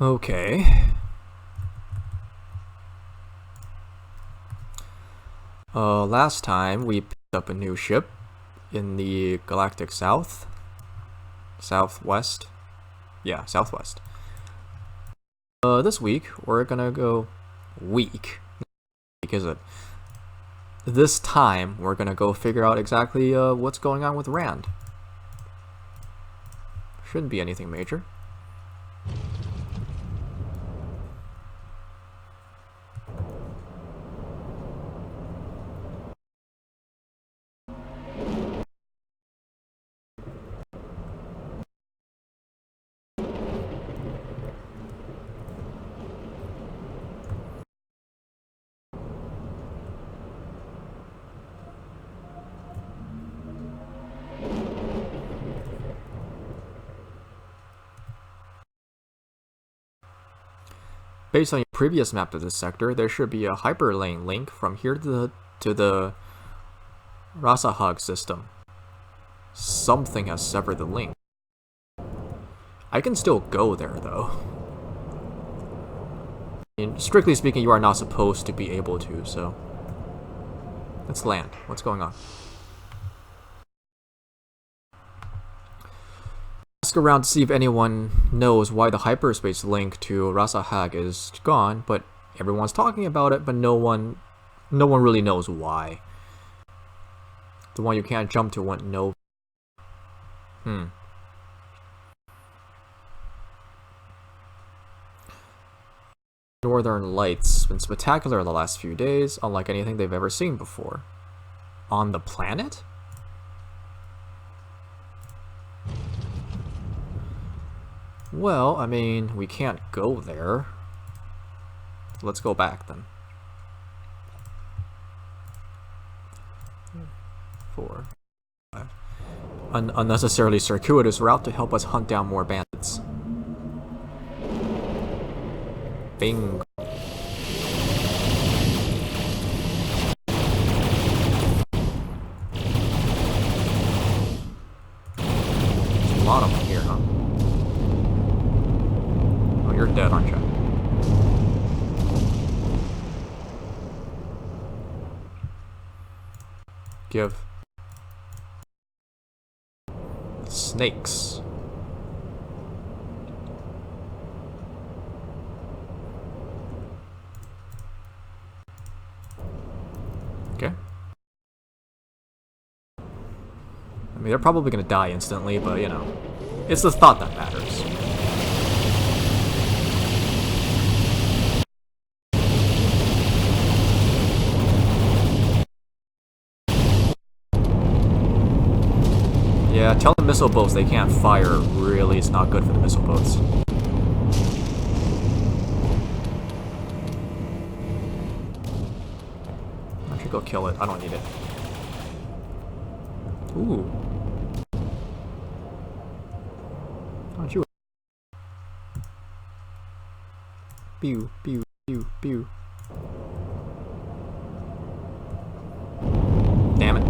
Okay. Last time we picked up a new ship in the galactic southwest. Yeah, southwest. This week we're gonna go is it? This time we're gonna go figure out exactly what's going on with Rand. Shouldn't be anything major. Based on your previous map to this sector, there should be a hyperlane link from here to the Rasahag system. Something has severed the link. I can still go there though. I mean, strictly speaking, you are not supposed to be able to, so let's land. What's going on? Ask around to see if anyone knows why the hyperspace link to Rasahag is gone, but everyone's talking about it, but no one really knows why. The one you can't jump to won't know. Northern Lights been spectacular the last few days, unlike anything they've ever seen before. On the planet? Well, I mean, we can't go there. Let's go back then. 4, 5. Unnecessarily circuitous route to help us hunt down more bandits. Bingo. There's a lot of them here, huh? Oh, you're dead, aren't you? Give. Snakes. Okay. I mean, they're probably gonna die instantly, but you know, it's the thought that matters. Yeah, tell the missile boats they can't fire really is not good for the missile boats. I should go kill it. I don't need it. Ooh. Aren't you? Pew, pew, pew, pew. Damn it.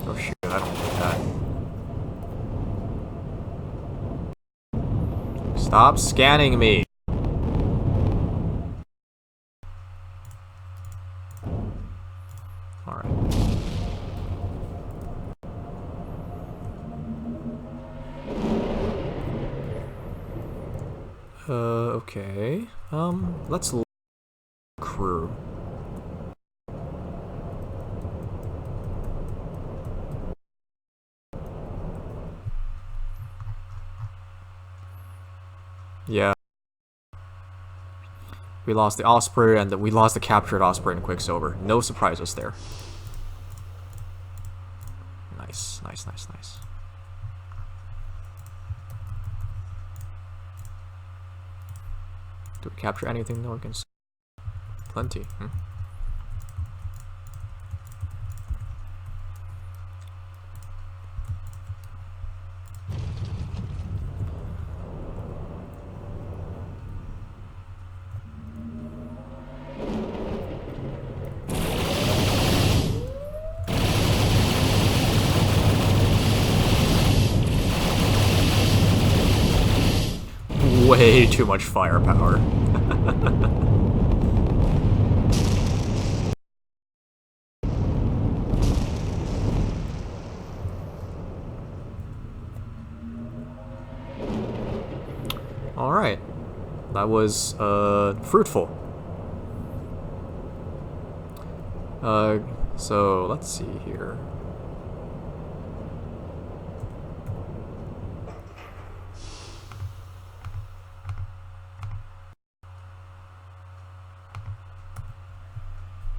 Oh shit, I don't need that. Stop scanning me. Alright. Okay. Let's look at crew. Yeah. We lost the Osprey and we lost the captured Osprey and Quicksilver. No surprises there. Nice, nice, nice, nice. Do we capture anything? No one can see. Plenty. way too much firepower. Alright. That was fruitful. So let's see here.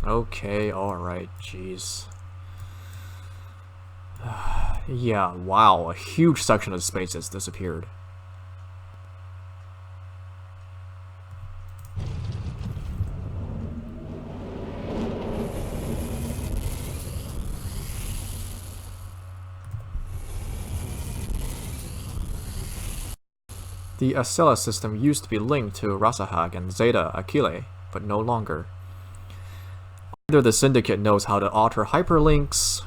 Okay, alright, jeez. Yeah, wow, a huge section of space has disappeared. The Acela system used to be linked to Rasahag and Zeta Achille, but no longer. Either the Syndicate knows how to alter hyperlinks,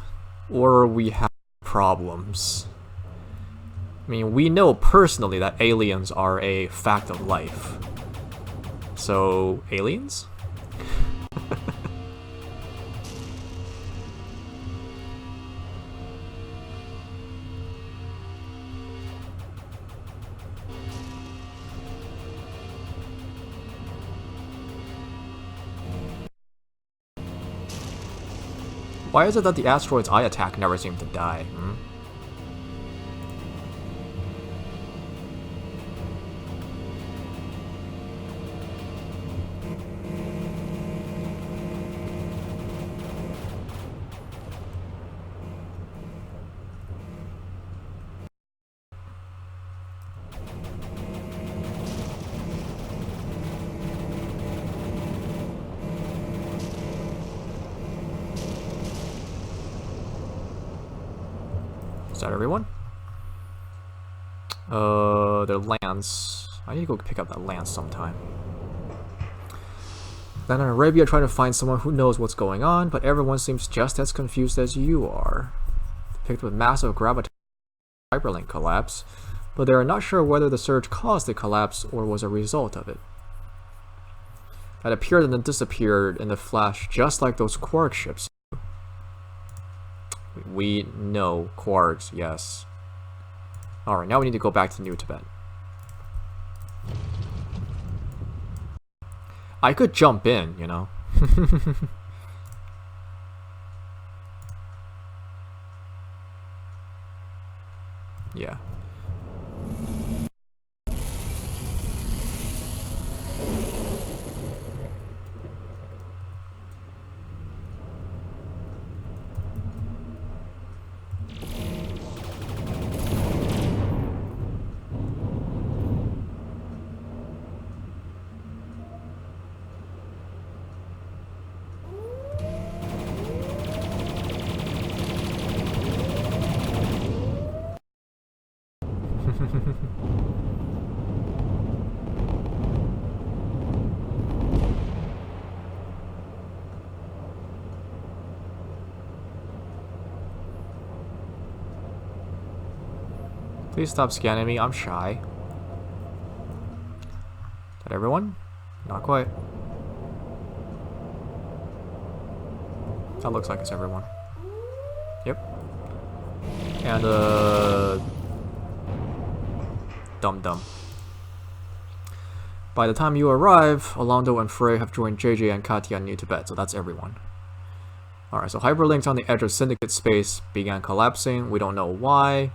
or we have problems. I mean, we know personally that aliens are a fact of life. So, aliens? Why is it that the asteroids I attack never seem to die? Is that everyone? Their lance. I need to go pick up that lance sometime. Then in Arabia, trying to find someone who knows what's going on, but everyone seems just as confused as you are. Picked with massive gravitational hyperlink collapse, but they are not sure whether the surge caused the collapse or was a result of it. That appeared and then disappeared in the flash, just like those quark ships. We know quarks, yes. Alright, now we need to go back to New Tibet. I could jump in, you know. Yeah. Please stop scanning me, I'm shy. Is that everyone? Not quite. That looks like it's everyone. Yep. And Dum-Dum. By the time you arrive, Alondo and Frey have joined JJ and Katya in New Tibet, so that's everyone. Alright, so hyperlinks on the edge of Syndicate space began collapsing, we don't know why.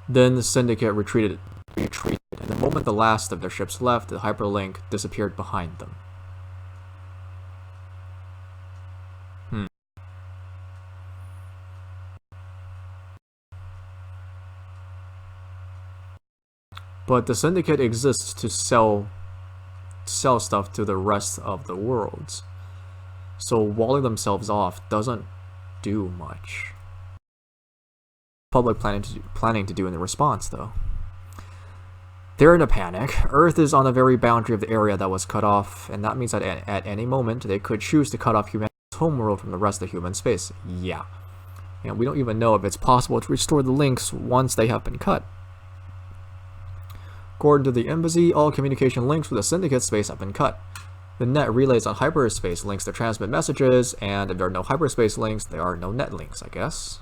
Then the Syndicate retreated, and the moment the last of their ships left, the hyperlink disappeared behind them. But the Syndicate exists to sell stuff to the rest of the worlds. So walling themselves off doesn't do much. Public planning to do in the response, though. They're in a panic. Earth is on the very boundary of the area that was cut off, and that means that at any moment they could choose to cut off humanity's homeworld from the rest of human space. Yeah. And we don't even know if it's possible to restore the links once they have been cut. According to the embassy, all communication links with the syndicate space have been cut. The net relays on hyperspace links to transmit messages, and if there are no hyperspace links, there are no net links, I guess.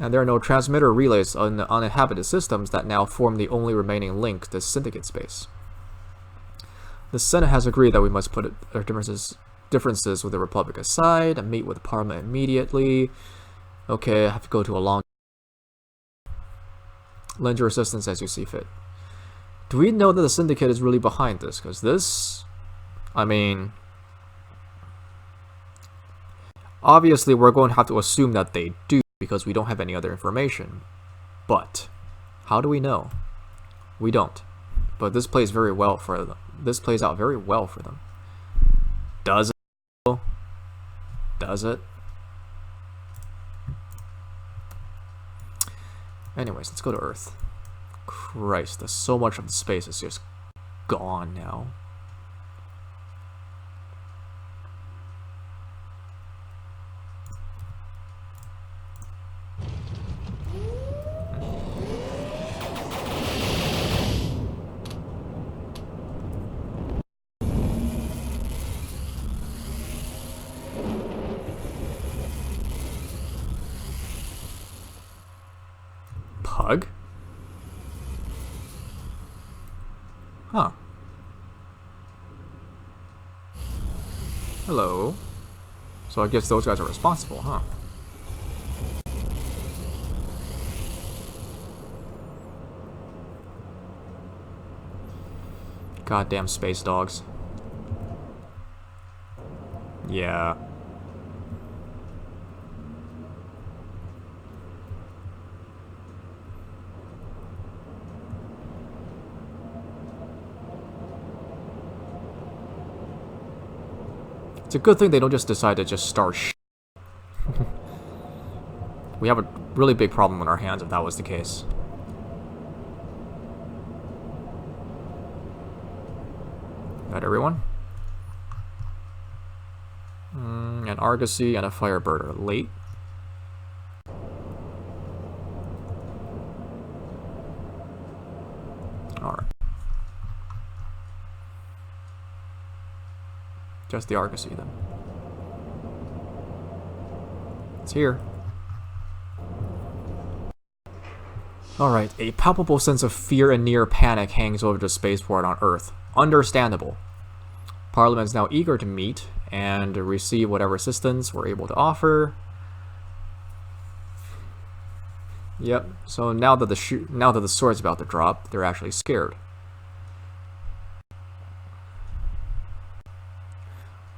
And there are no transmitter relays on the uninhabited systems that now form the only remaining link to syndicate space. The Senate has agreed that we must put our differences with the Republic aside and meet with the Parliament immediately. Okay, I have to go to a long... Lend your assistance as you see fit. Do we know that the syndicate is really behind this? Because this... I mean... Obviously, we're going to have to assume that they do, because we don't have any other information. But, how do we know? We don't. But this plays very well for them. This plays out very well for them. Does it? Does it? Anyways, let's go to Earth. Christ, there's so much of the space is just gone now. Pug? Huh. Hello. So I guess those guys are responsible, huh? Goddamn space dogs. Yeah. It's a good thing they don't just decide to just start We have a really big problem on our hands if that was the case. Got everyone? An Argosy and a Firebird are late. Alright. Just the Argosy then. It's here. Alright, a palpable sense of fear and near panic hangs over the spaceport on Earth. Understandable. Parliament is now eager to meet and receive whatever assistance we're able to offer. Yep, so now that the sword's about to drop, they're actually scared.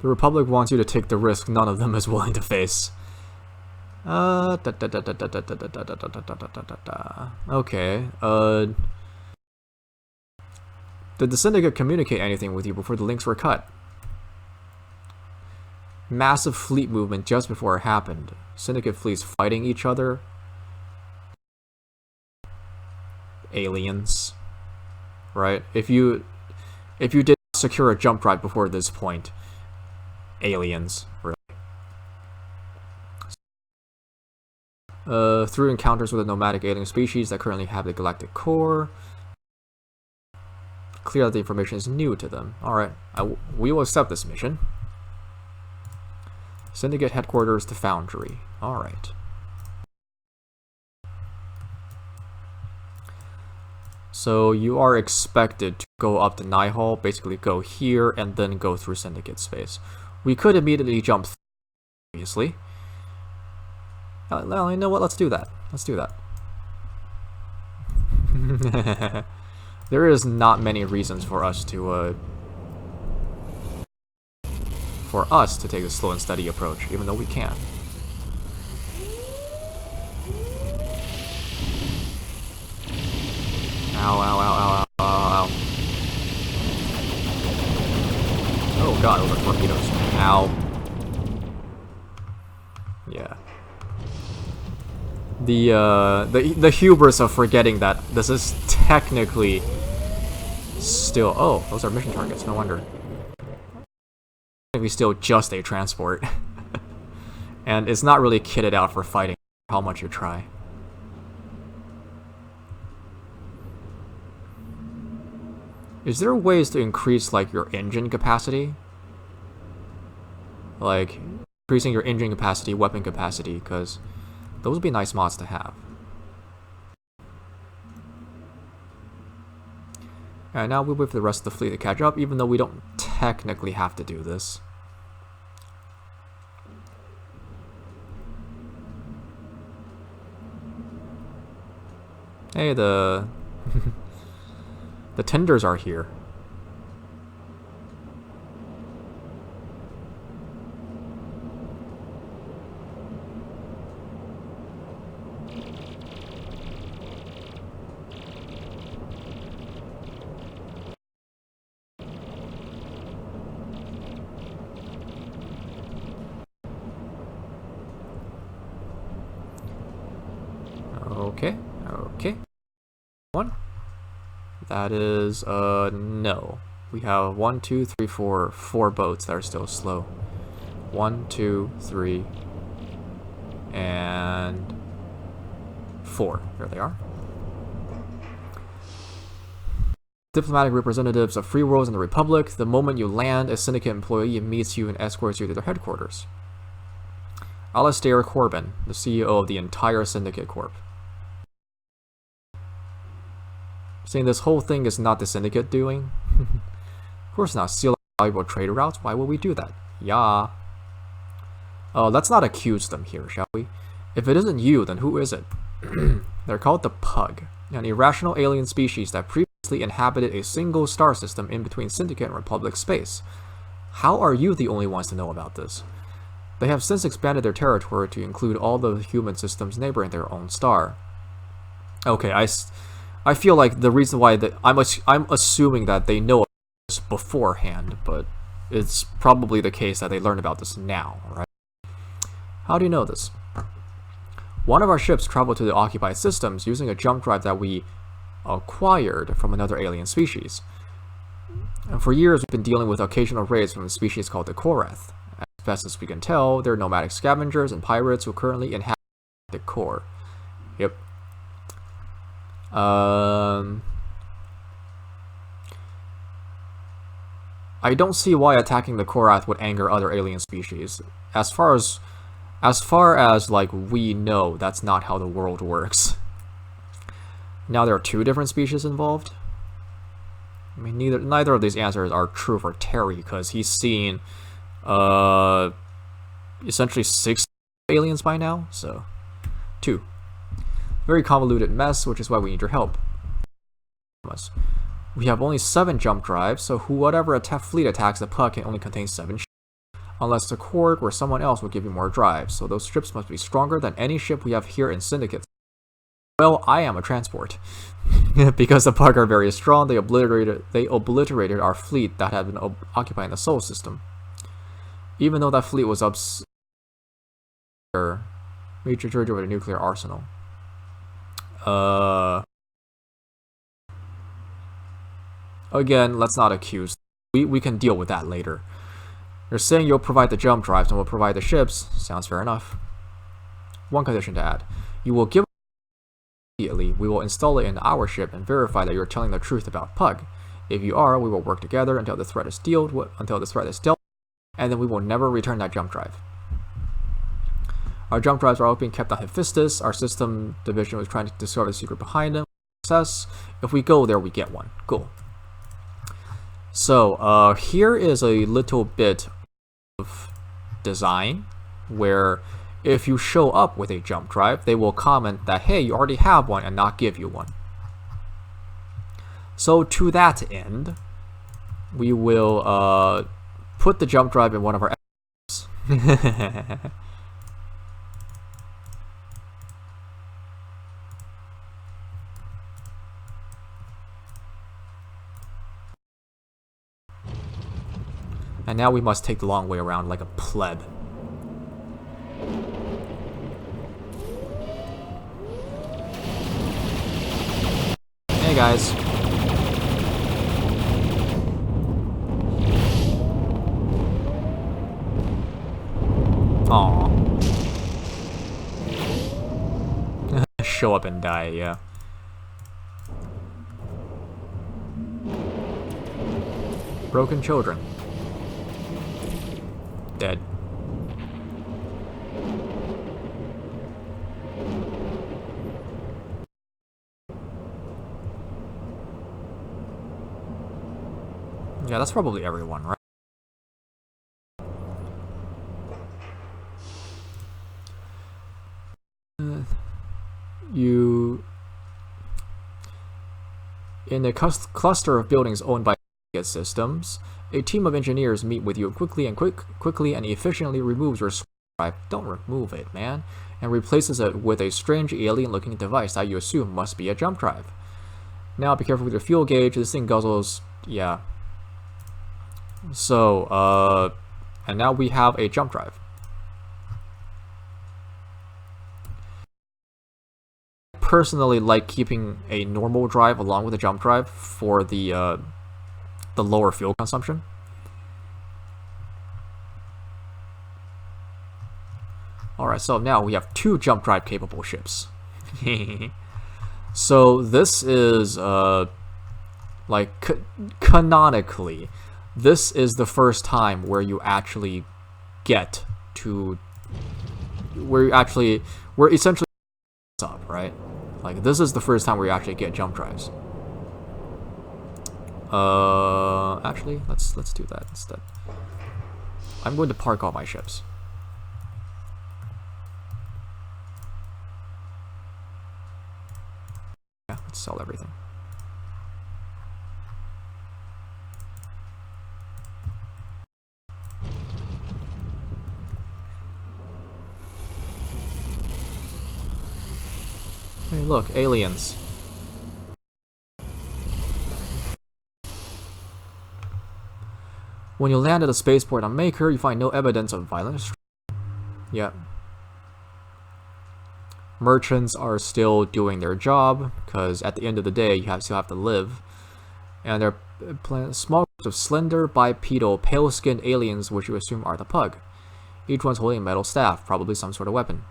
The Republic wants you to take the risk none of them is willing to face. Okay, did the Syndicate communicate anything with you before the links were cut? Massive fleet movement just before it happened. Syndicate fleets fighting each other. Aliens. Right? If you did not secure a jump drive before this point, aliens, really. Through encounters with a nomadic alien species that currently have the galactic core. Clear that the information is new to them. Alright, we will accept this mission. Syndicate headquarters to Foundry. Alright. So you are expected to go up to Nihal, basically go here, and then go through Syndicate space. We could immediately jump through, obviously. Well, you know what? Let's do that. Let's do that. There is not many reasons for us to take a slow and steady approach, even though we can. Ow, ow, ow, ow, ow, ow, ow. Oh god, those are torpedoes. Ow. Yeah. The hubris of forgetting that this is technically still... Oh, those are mission targets, no wonder. Technically still just a transport. And it's not really kitted out for fighting, how much you try. Is there ways to increase, like, your engine capacity? Like, increasing your engine capacity, weapon capacity, because those would be nice mods to have. And now we wait for the rest of the fleet to catch up, even though we don't technically have to do this. Hey, the tenders are here. Okay, okay. One. That is, no. We have 1, 2, 3, 4 boats that are still slow. 1, 2, 3, and 4. There they are. Diplomatic representatives of free worlds in the Republic. The moment you land, a Syndicate employee meets you and escorts you to their headquarters. Alastair Corbin, the CEO of the entire Syndicate Corp. Saying this whole thing is not the Syndicate doing? Of course not. Steal valuable trade routes? Why would we do that? Yeah. Let's not accuse them here, shall we? If it isn't you, then who is it? They're called the Pug, an irrational alien species that previously inhabited a single star system in between Syndicate and Republic space. How are you the only ones to know about this? They have since expanded their territory to include all the human systems neighboring their own star. Okay, I feel like the reason why that I'm assuming that they know this beforehand, but it's probably the case that they learned about this now, right? How do you know this? One of our ships traveled to the occupied systems using a jump drive that we acquired from another alien species. And for years, we've been dealing with occasional raids from a species called the Korath. As best as we can tell, they're nomadic scavengers and pirates who currently inhabit the core. Yep. I don't see why attacking the Korath would anger other alien species. As far as like we know, that's not how the world works. Now there are 2 different species involved. I mean, neither of these answers are true for Terry, because he's seen essentially 6 aliens by now. So 2. Very convoluted mess, which is why we need your help. We have only 7 jump drives, so whatever fleet attacks the Pug can only contain 7 ships. Unless the Court or someone else will give you more drives, so those ships must be stronger than any ship we have here in Syndicate. Well, I am a transport. Because the Pug are very strong, they obliterated our fleet that had been occupying the Sol system. Even though that fleet was Major Georgia with a nuclear arsenal. Again, let's not accuse. We can deal with that later. You're saying you'll provide the jump drives and we'll provide the ships. Sounds fair enough. One condition to add. You will give immediately. We will install it in our ship and verify that you're telling the truth about Pug. If you are, we will work together until the threat is dealt with, and then we will never return that jump drive. Our jump drives are all being kept on Hephaestus. Our system division was trying to discover the secret behind them. Success. If we go there, we get one. Cool. So, here is a little bit of design where if you show up with a jump drive, they will comment that, hey, you already have one, and not give you one. So to that end, we will put the jump drive in one of our and now we must take the long way around like a pleb. Hey guys. Aww. Show up and die, yeah. Broken children. Dead. Yeah, that's probably everyone, right? In a cluster of buildings owned by systems, a team of engineers meet with you quickly and efficiently removes your drive. Don't remove it, man, and replaces it with a strange alien-looking device that you assume must be a jump drive. Now, be careful with your fuel gauge. This thing guzzles. Yeah. So, and now we have a jump drive. Personally like keeping a normal drive along with a jump drive for the lower fuel consumption. Alright, so now we have 2 jump drive capable ships. So this is like canonically, this is the first time where you actually get to where essentially up, right? Like, this is the first time where you actually get jump drives. Actually, let's do that instead. I'm going to park all my ships. Yeah, let's sell everything. Hey, look, aliens. When you land at a spaceport on Maker, you find no evidence of violence. Yep. Merchants are still doing their job, because at the end of the day, you still have to live. And they're small groups of slender, bipedal, pale-skinned aliens, which you assume are the Pug. Each one's holding a metal staff, probably some sort of weapon.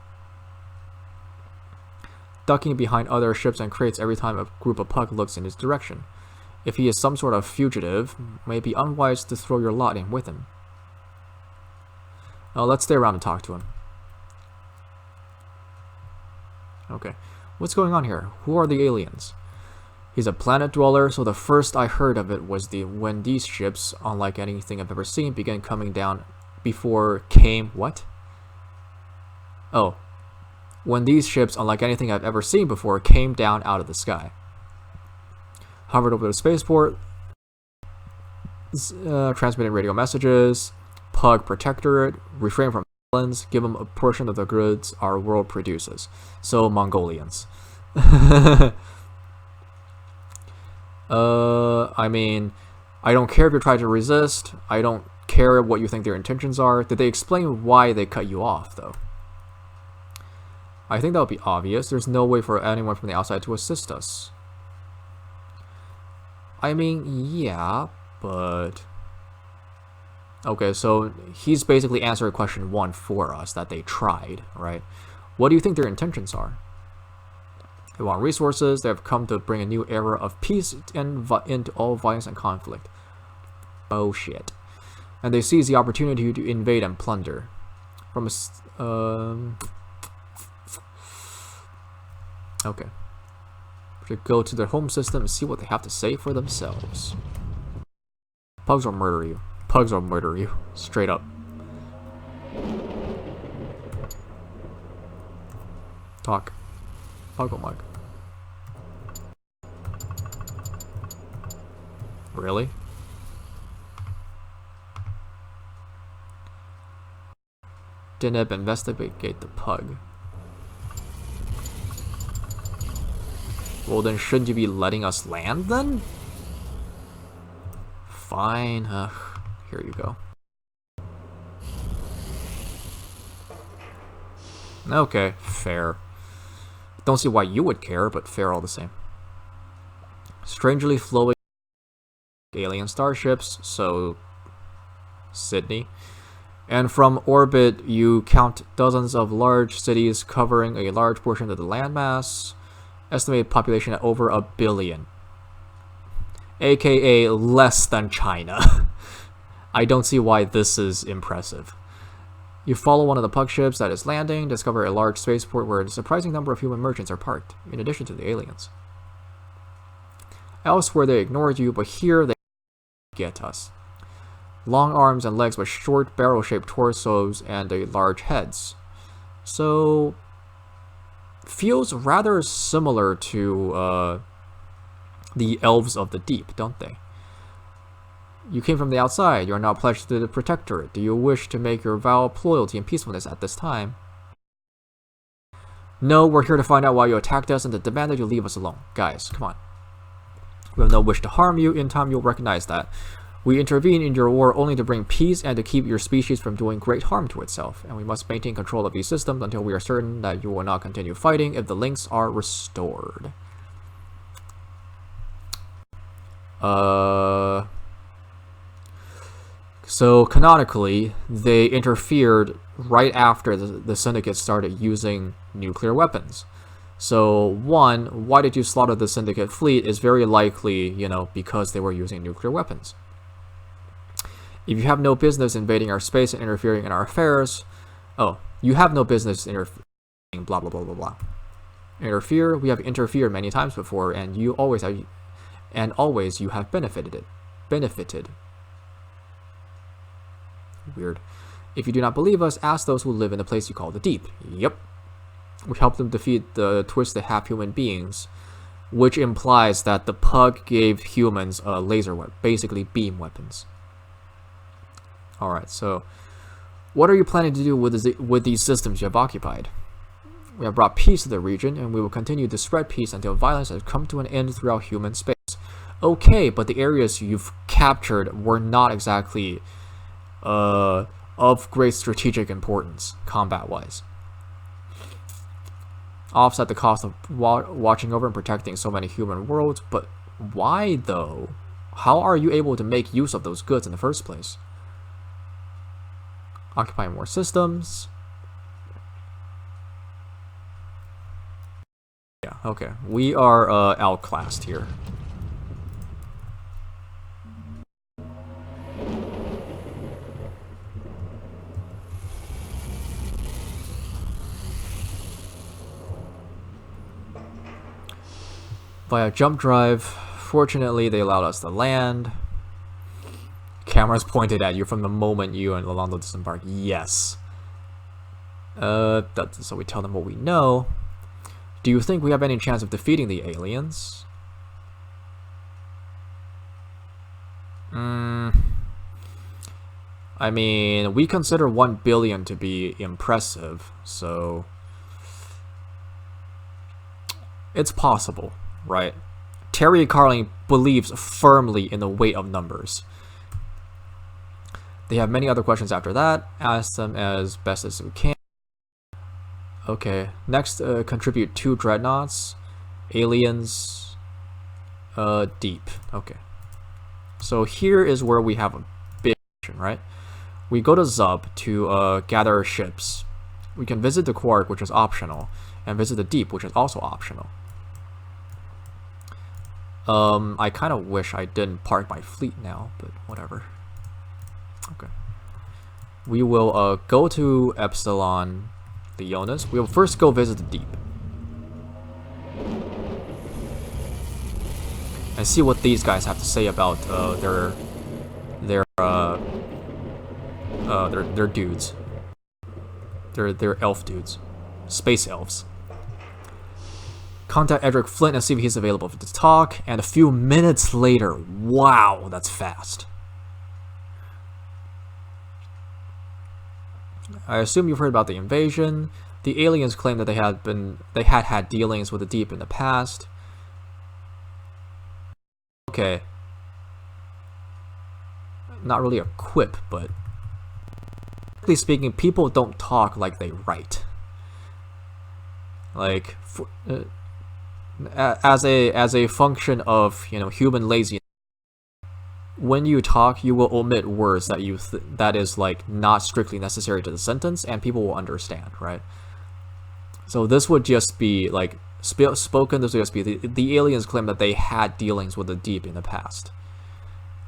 Ducking behind other ships and crates every time a group of Pug looks in his direction. If he is some sort of fugitive, it may be unwise to throw your lot in with him. Let's stay around and talk to him. Okay, what's going on here? Who are the aliens? He's a planet dweller, so the first I heard of it was when these ships, unlike anything I've ever seen, began coming down what? Oh. When these ships, unlike anything I've ever seen before, came down out of the sky. Hovered over the spaceport, transmitted radio messages, Pug Protectorate, refrain from violence, give them a portion of the goods our world produces. So, Mongolians. I mean, I don't care if you're trying to resist, I don't care what you think their intentions are. Did they explain why they cut you off, though? I think that would be obvious. There's no way for anyone from the outside to assist us. I mean, yeah, but... Okay, so he's basically answering question 1 for us, that they tried, right? What do you think their intentions are? They want resources. They have come to bring a new era of peace into all violence and conflict. Bullshit. And they seize the opportunity to invade and plunder. From a... Okay. To go to their home system and see what they have to say for themselves. Pugs will murder you. Pugs will murder you. Straight up. Talk. Puggle mug. Really? Deneb, investigate the Pug. Well, then shouldn't you be letting us land, then? Fine. Here you go. Okay, fair. Don't see why you would care, but fair all the same. Strangely flowing alien starships, so... Sydney. And from orbit, you count dozens of large cities covering a large portion of the landmass. Estimated population at over 1 billion. AKA less than China. I don't see why this is impressive. You follow one of the pug ships that is landing, discover a large spaceport where a surprising number of human merchants are parked, in addition to the aliens. Elsewhere they ignored you, but here they get us. Long arms and legs with short barrel-shaped torsos and large heads. So, feels rather similar to the elves of the deep, don't they? You came from the outside. You are now pledged to the Protectorate. Do you wish to make your vow of loyalty and peacefulness at this time? No, we're here to find out why you attacked us and to demand that you leave us alone. Guys, come on. We have no wish to harm you. In time, you'll recognize that. We intervene in your war only to bring peace and to keep your species from doing great harm to itself. And we must maintain control of these systems until we are certain that you will not continue fighting if the links are restored. So canonically, they interfered right after the Syndicate started using nuclear weapons. So one, why did you slaughter the Syndicate fleet is very likely, because they were using nuclear weapons. If you have no business invading our space and interfering in our affairs, you have no business interfering, blah, blah, blah, blah, blah. Interfere, we have interfered many times before, and you always have benefited. Weird. If you do not believe us, ask those who live in the place you call the Deep. Yep. We helped them defeat the twisted half-human beings, which implies that the pug gave humans a laser weapon, basically beam weapons. Alright, so what are you planning to do with these systems you have occupied? We have brought peace to the region, and we will continue to spread peace until violence has come to an end throughout human space. Okay, but the areas you've captured were not exactly of great strategic importance, combat-wise. Offset the cost of watching over and protecting so many human worlds, but why though? How are you able to make use of those goods in the first place? Occupying more systems. Yeah, okay. We are outclassed here. Via jump drive, fortunately they allowed us to land. Cameras pointed at you from the moment you and Alonso disembark. Yes. So we tell them what we know. Do you think we have any chance of defeating the aliens? I mean, we consider 1 billion to be impressive, so it's possible. Right. Terry Carling believes firmly in the weight of numbers. They have many other questions after that. Ask them as best as we can. Okay. Next, contribute 2 dreadnoughts. Aliens. Deep. Okay. So here is where we have a big question, right? We go to Zub to gather ships. We can visit the Quark, which is optional, and visit the Deep, which is also optional. I kind of wish I didn't park my fleet now, but whatever. Okay. We will go to Epsilon Leonis. We'll first go visit the Deep. And see what these guys have to say about their dudes. Their elf dudes. Space elves. Contact Edric Flint and see if he's available to talk, and a few minutes later, wow, that's fast. I assume you've heard about the invasion. The aliens claim that they had dealings with the Deep in the past. Okay. Not really a quip, but strictly speaking, people don't talk like they write. Like, as a function of human laziness, when you talk, you will omit words that that is like not strictly necessary to the sentence, and people will understand, right? So this would just be like spoken. This would just be the aliens claim that they had dealings with the Deep in the past,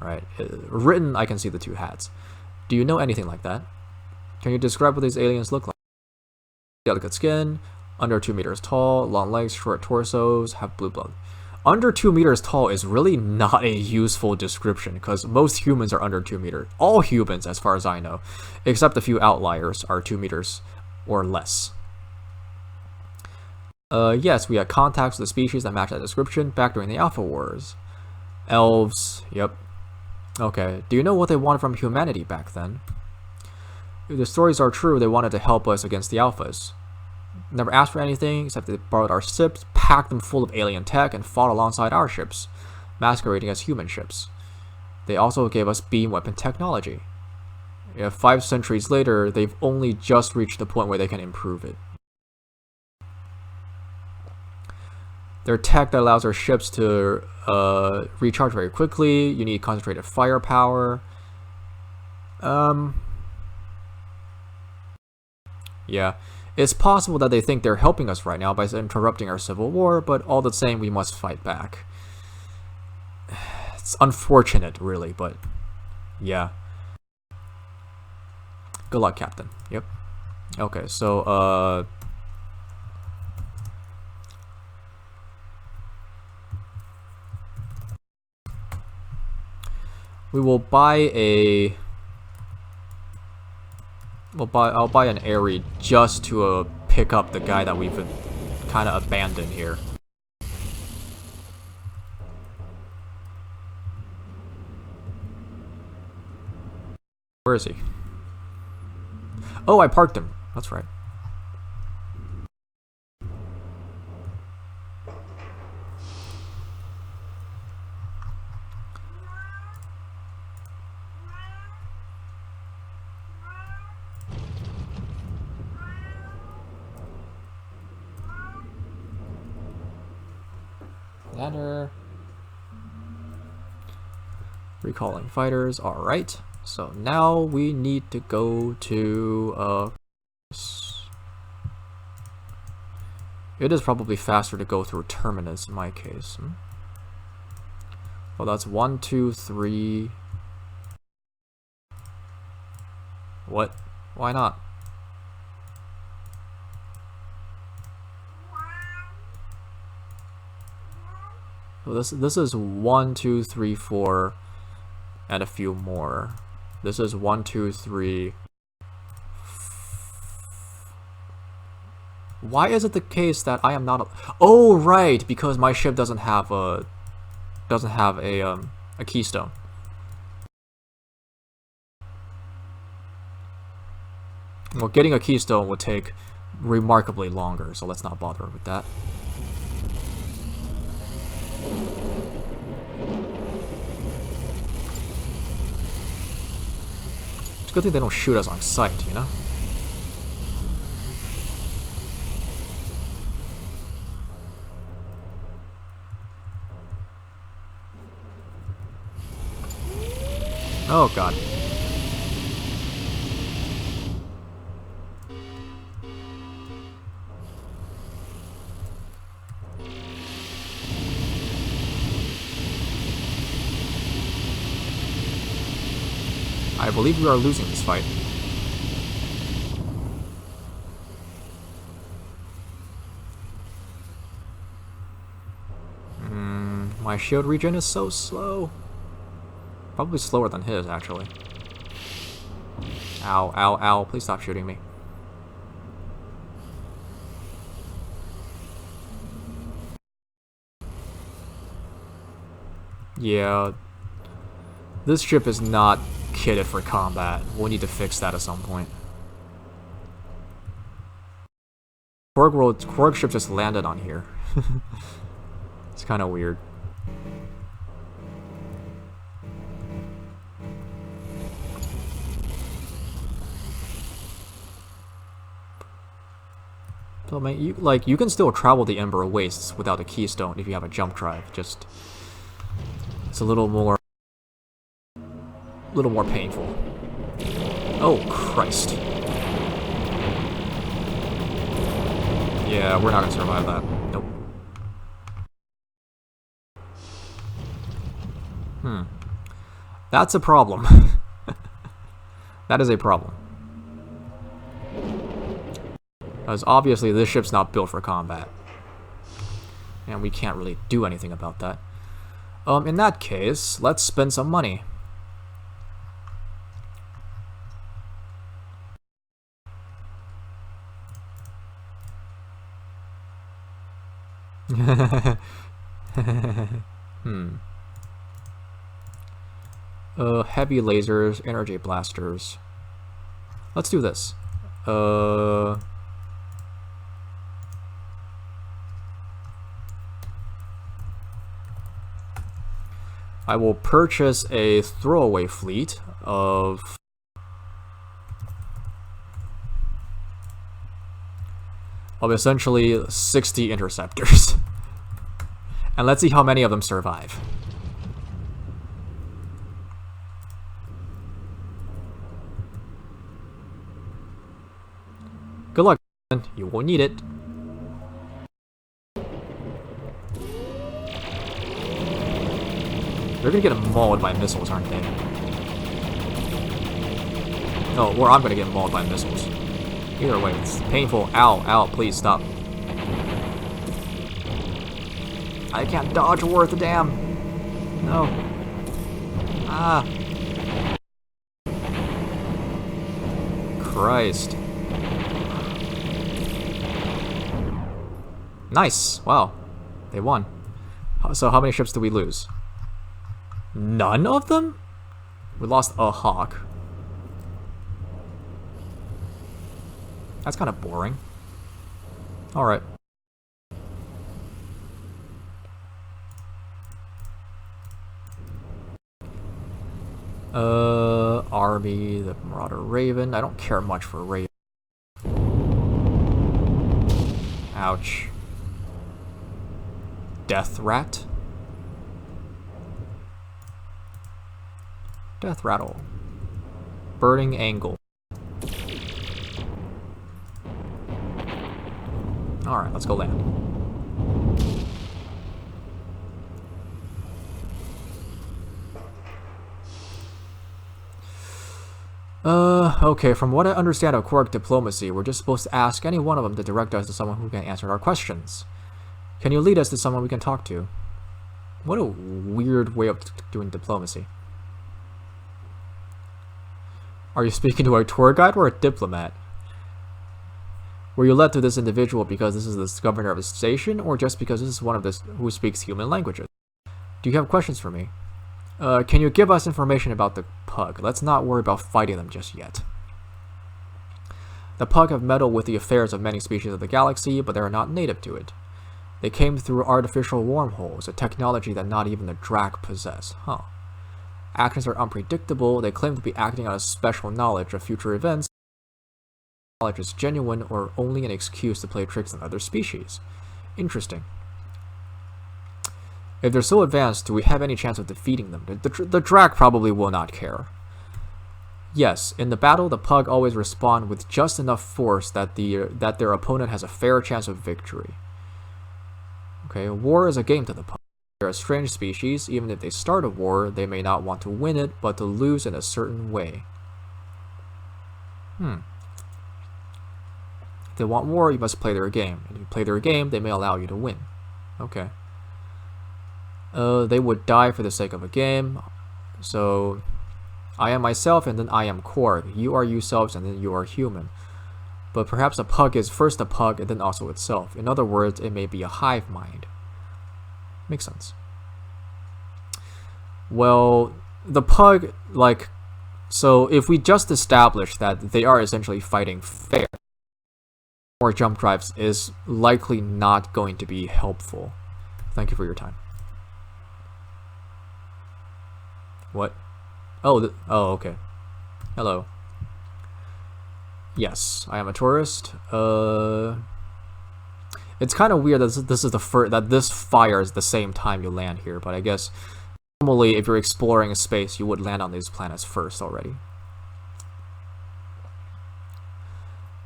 Right? Written, I can see the two hats. Do you know anything like that? Can you describe what these aliens look like? Delicate skin, under 2 meters tall, long legs, short torsos, have blue blood. Under 2 meters tall is really not a useful description because most humans are under 2 meters. All humans, as far as I know, except a few outliers, are 2 meters or less. Yes, we had contacts with the species that match that description back during the Alpha Wars. Elves, yep. Okay, do you know what they wanted from humanity back then? If the stories are true, they wanted to help us against the Alphas. Never asked for anything, except they borrowed our ships, packed them full of alien tech, and fought alongside our ships, masquerading as human ships. They also gave us beam weapon technology. 5 centuries later, they've only just reached the point where they can improve it. Their tech that allows our ships to recharge very quickly. You need concentrated firepower. Yeah. It's possible that they think they're helping us right now by interrupting our civil war, but all the same, we must fight back. It's unfortunate, really, but yeah. Good luck, Captain. Yep. Okay, so, we will buy a... I'll buy an Airy just to pick up the guy that we've kind of abandoned here. Where is he? Oh, I parked him. That's right. Ladder. Recalling fighters. Alright. So now we need to go to... It is probably faster to go through Terminus in my case. Oh, that's 1, 2, 3... What? Why not? So this is 1, 2, 3, 4, and a few more. This is 1, 2, 3. Why is it the case that I am not? Oh, right, because my ship doesn't have a keystone. Well, getting a keystone would take remarkably longer, so let's not bother with that. It's a good thing they don't shoot us on sight, you know? Oh god. I believe we are losing this fight. My shield regen is so slow. Probably slower than his, actually. Ow, ow, ow. Please stop shooting me. Yeah. This ship is not kitted for combat. We'll need to fix that at some point. Korg ship just landed on here. It's kind of weird. So, man, you can still travel the Ember Wastes without a keystone if you have a jump drive. Just it's a little more painful. Oh Christ! Yeah, we're not gonna survive that. Nope. That's a problem. That is a problem. Because obviously this ship's not built for combat. And we can't really do anything about that. In that case, let's spend some money. Heavy lasers, energy blasters. Let's do this. I will purchase a throwaway fleet of essentially 60 interceptors. And let's see how many of them survive. Good luck, you will need it. They're gonna get mauled by missiles, aren't they? No, or I'm gonna get mauled by missiles. Either way, it's painful. Ow, ow, please stop. I can't dodge worth a damn. No. Ah. Christ. Nice. Wow. They won. So how many ships did we lose? None of them? We lost a hawk. That's kind of boring. Alright. Army, the Marauder Raven. I don't care much for Raven. Ouch. Death Rat. Death Rattle. Burning Angle. Alright, let's go land. Okay, from what I understand of Quark diplomacy, we're just supposed to ask any one of them to direct us to someone who can answer our questions. Can you lead us to someone we can talk to? What a weird way of doing diplomacy. Are you speaking to a tour guide or a diplomat? Were you led to this individual because this is the governor of the station, or just because this is one of this who speaks human languages? Do you have questions for me? Can you give us information about the Pug? Let's not worry about fighting them just yet. The Pug have meddled with the affairs of many species of the galaxy, but they are not native to it. They came through artificial wormholes, a technology that not even the Drak possess. Huh. Actions are unpredictable. They claim to be acting on a special knowledge of future events. Knowledge is genuine or only an excuse to play tricks on other species. Interesting. If they're so advanced, do we have any chance of defeating them? The Drak probably will not care. Yes, in the battle, the Pug always respond with just enough force that their opponent has a fair chance of victory. Okay, war is a game to the Pug. They're a strange species. Even if they start a war, they may not want to win it, but to lose in a certain way. If they want war, you must play their game. And if you play their game, they may allow you to win. Okay. They would die for the sake of a game. So, I am myself, and then I am Quark. You are yourselves, and then you are human. But perhaps a Pug is first a Pug, and then also itself. In other words, it may be a hive mind. Makes sense. Well, the Pug, like... So, if we just establish that they are essentially fighting fair, more jump drives is likely not going to be helpful. Thank you for your time. What? Oh, okay. Hello. Yes, I am a tourist. It's kind of weird that this is the first that this fires the same time you land here, but I guess normally if you're exploring a space, you would land on these planets first already.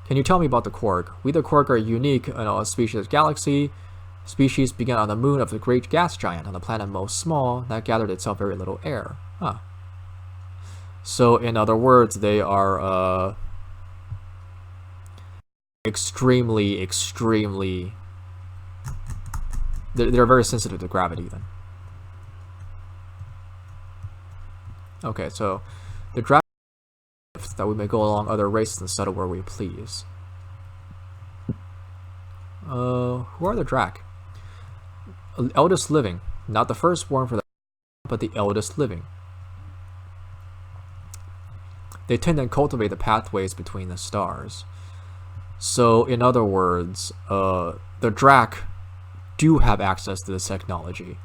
Can you tell me about the Quark? We the Quark are unique in a species galaxy. Species began on the moon of the great gas giant on the planet most small that gathered itself very little air. Huh. So in other words, they are extremely they're very sensitive to gravity then. Okay, so the draft that we may go along other races and settle where we please. Who are the Drak? Eldest living, not the firstborn for the, but the eldest living. They tend to cultivate the pathways between the stars. So, in other words, the Drak do have access to this technology.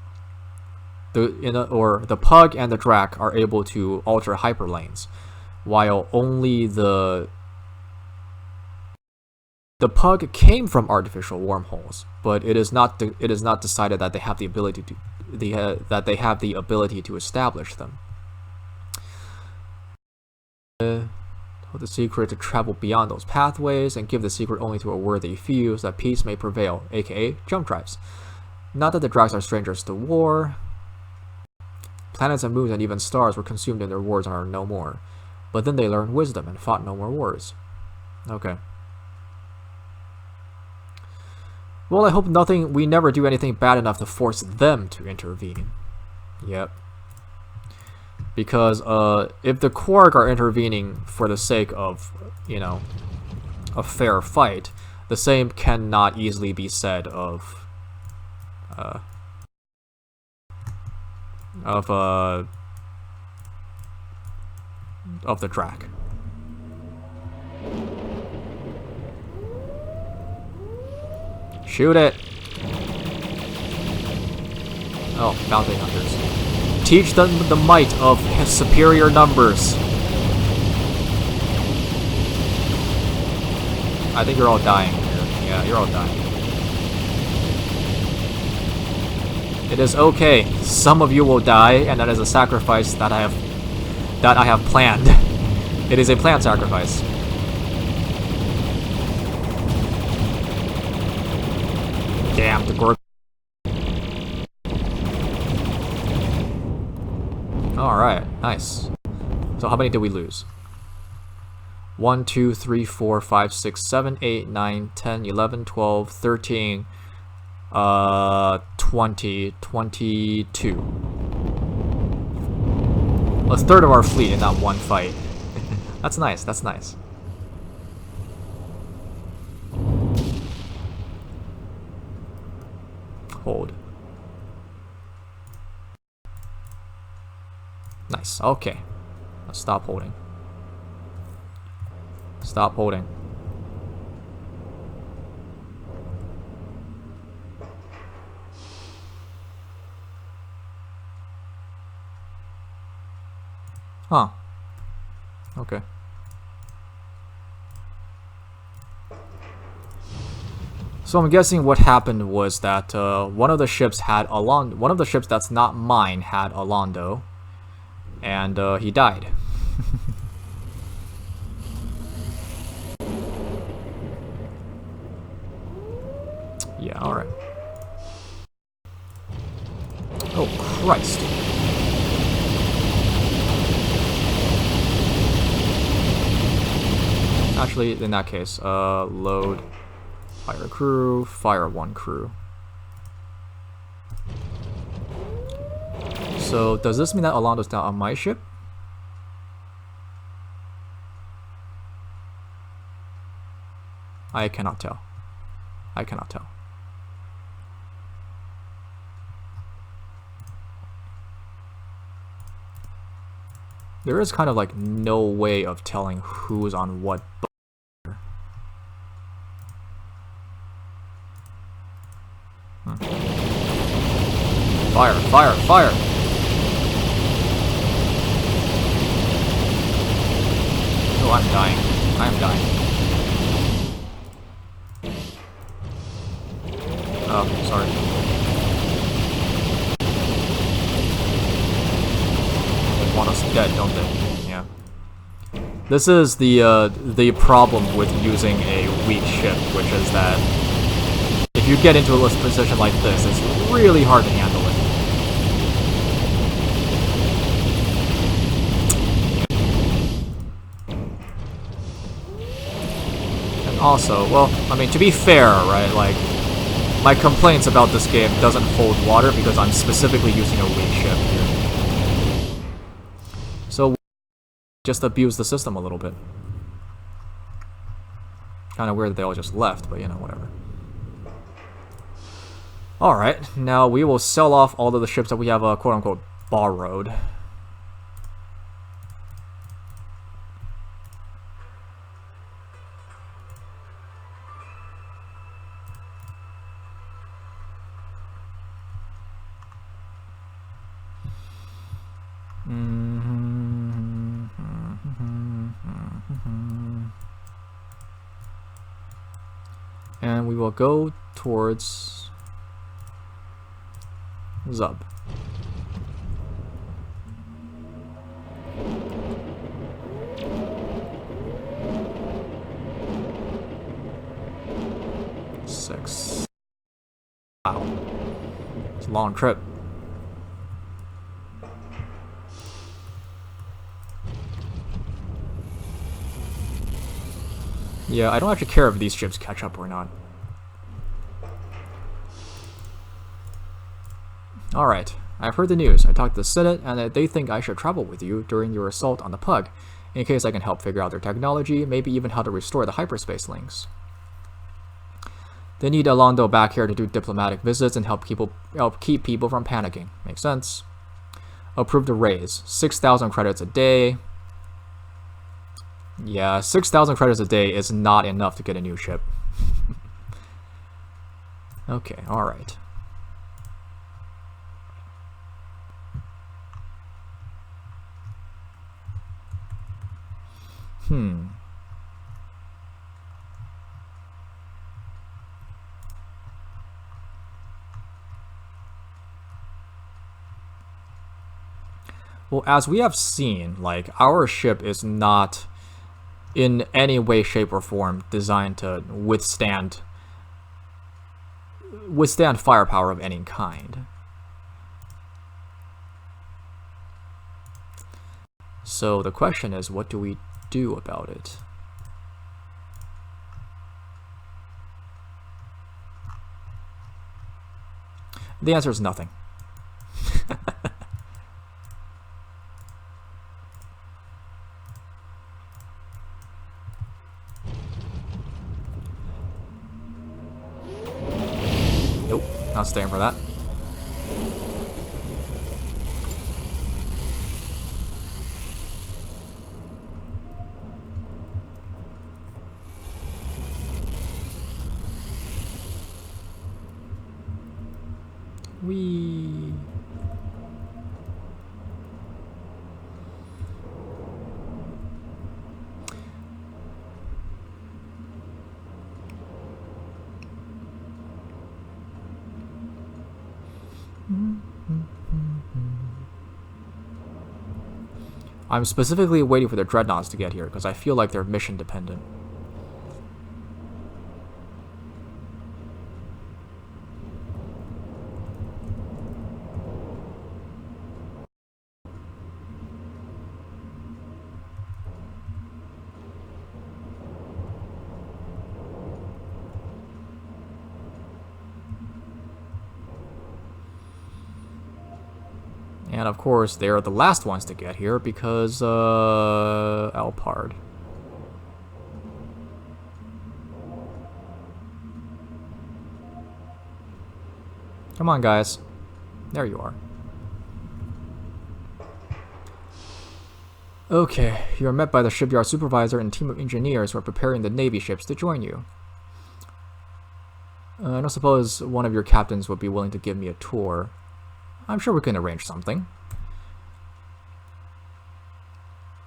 The Pug and the Drak are able to alter hyperlanes, while only the Pug came from artificial wormholes, but it is not decided that they have the ability to establish them. The secret to travel beyond those pathways and give the secret only to a worthy few, so that peace may prevail, aka jump drives. Not that the Draks are strangers to war. Planets and moons and even stars were consumed in their wars and are no more. But then they learned wisdom and fought no more wars. Okay. Well, I hope we never do anything bad enough to force them to intervene. Yep. Because if the Quark are intervening for the sake of, you know, a fair fight, the same cannot easily be said of the Drak. Shoot it! Oh, bounty hunters. Teach them the might of superior numbers. I think you're all dying here. Yeah, you're all dying. It is okay. Some of you will die, and that is a sacrifice that I have planned. It is a planned sacrifice. Damn the Gorg. Alright, nice. So how many did we lose? 1, 2, 3, 4, 5, 6, 7, 8, 9, 10, 11, 12, 13, 20, 22. A third of our fleet in that one fight. That's nice, that's nice. Hold. Nice, okay. Let's stop holding. Stop holding. Huh. Okay. So I'm guessing what happened was that one of the ships that's not mine had Alondo, and he died. Yeah, alright. Oh, Christ. Actually, in that case, load, fire crew, fire one crew. So, does this mean that Alondo's now on my ship? I cannot tell. I cannot tell. There is kind of like no way of telling who's on what. Fire, fire, fire! Oh, I'm dying. I'm dying. Oh, sorry. They want us dead, don't they? Yeah. This is the problem with using a weak ship, which is that if you get into a position like this, it's really hard to handle it. Also, well, I mean, to be fair, right, like, my complaints about this game doesn't hold water because I'm specifically using a weak ship here. So, just abuse the system a little bit. Kind of weird that they all just left, but you know, whatever. Alright, now we will sell off all of the ships that we have, quote-unquote, borrowed. And we will go towards Zub. Six. Wow. It's a long trip. Yeah, I don't actually care if these ships catch up or not. Alright, I've heard the news. I talked to the Senate, and they think I should travel with you during your assault on the Pug, in case I can help figure out their technology, maybe even how to restore the hyperspace links. They need Alondo back here to do diplomatic visits and help keep people from panicking. Makes sense. Approved a raise. 6,000 credits a day. Yeah, 6,000 credits a day is not enough to get a new ship. Okay, alright. Well, as we have seen, like, our ship is not in any way, shape, or form designed to withstand firepower of any kind. So the question is, what do we do about it? The answer is nothing. Nope, not staying for that. Whee. I'm specifically waiting for the dreadnoughts to get here because I feel like they're mission dependent. And of course, they are the last ones to get here because, Alpard. Come on, guys. There you are. Okay, you are met by the shipyard supervisor and team of engineers who are preparing the Navy ships to join you. I don't suppose one of your captains would be willing to give me a tour. I'm sure we can arrange something.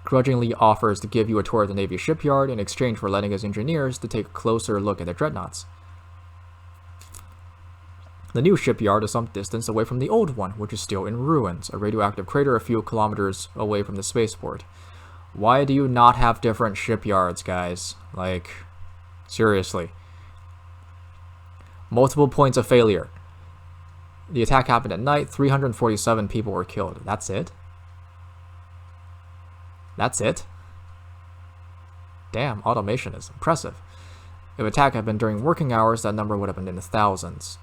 Grudgingly offers to give you a tour of the Navy shipyard in exchange for letting his engineers to take a closer look at the dreadnoughts. The new shipyard is some distance away from the old one, which is still in ruins, a radioactive crater a few kilometers away from the spaceport. Why do you not have different shipyards, guys? Like, seriously. Multiple points of failure. The attack happened at night, 347 people were killed. That's it? That's it? Damn, automation is impressive. If attack had been during working hours, that number would have been in the thousands.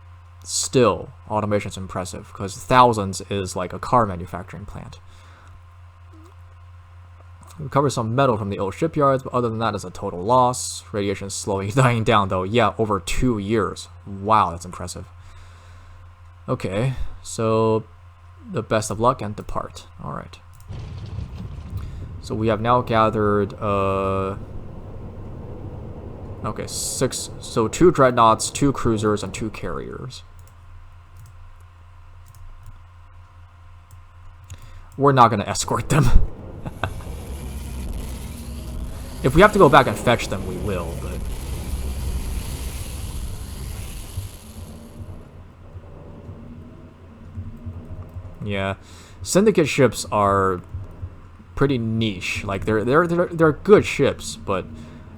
Still, automation's impressive, because thousands is like a car manufacturing plant. Recover some metal from the old shipyards, but other than that, it's a total loss. Radiation is slowly dying down, though. Yeah, over 2 years. Wow, that's impressive. Okay, so the best of luck and depart. Alright. So we have now gathered, okay, 6, so 2 dreadnoughts, 2 cruisers, and 2 carriers. We're not gonna escort them. If we have to go back and fetch them, we will, but... Yeah. Syndicate ships are pretty niche. Like, they're good ships, but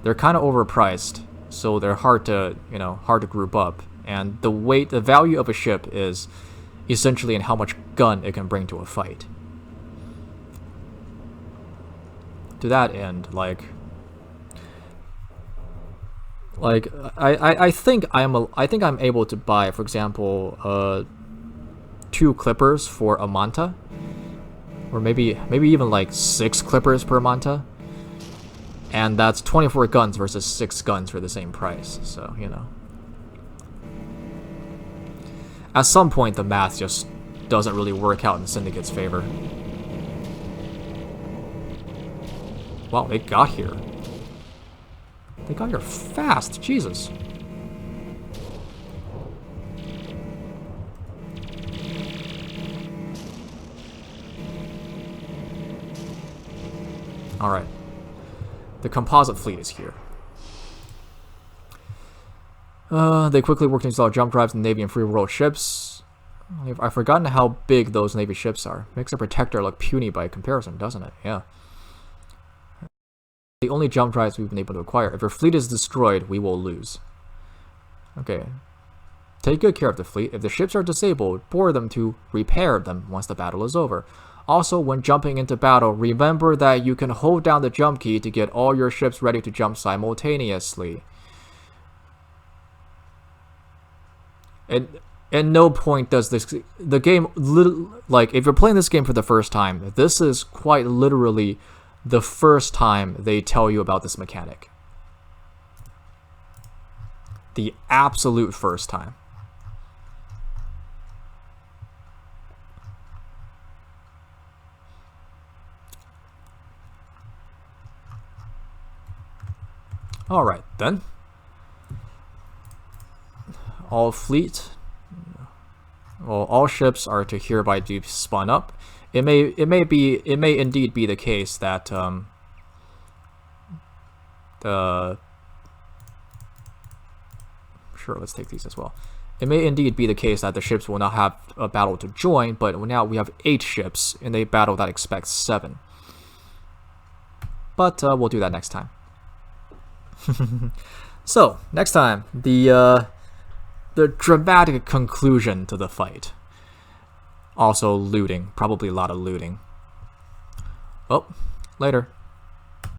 they're kind of overpriced, so they're hard to, you know, hard to group up. And the value of a ship is essentially in how much gun it can bring to a fight. To that end, I think I'm able to buy, for example, 2 clippers for a manta, or maybe even like 6 clippers per manta, and that's 24 guns versus 6 guns for the same price. So, you know, at some point the math just doesn't really work out in Syndicate's favor. Wow, they got here. They got here fast, Jesus. Alright. The composite fleet is here. They quickly worked to install jump drives in Navy and free world ships. I've forgotten how big those Navy ships are. Makes a protector look puny by comparison, doesn't it? Yeah. The only jump drives we've been able to acquire. If your fleet is destroyed, we will lose. Okay. Take good care of the fleet. If the ships are disabled, board them to repair them once the battle is over. Also, when jumping into battle, remember that you can hold down the jump key to get all your ships ready to jump simultaneously. And at no point does the game, like, if you're playing this game for the first time, this is quite literally the first time they tell you about this mechanic. The absolute first time. Alright, then. All fleet... Well, all ships are to hereby be spun up. It may indeed be the case that sure, let's take these as well. It may indeed be the case that the ships will not have a battle to join, but now we have 8 ships in a battle that expects 7. But we'll do that next time. So next time, the dramatic conclusion to the fight. Also looting, probably a lot of looting. Oh, later.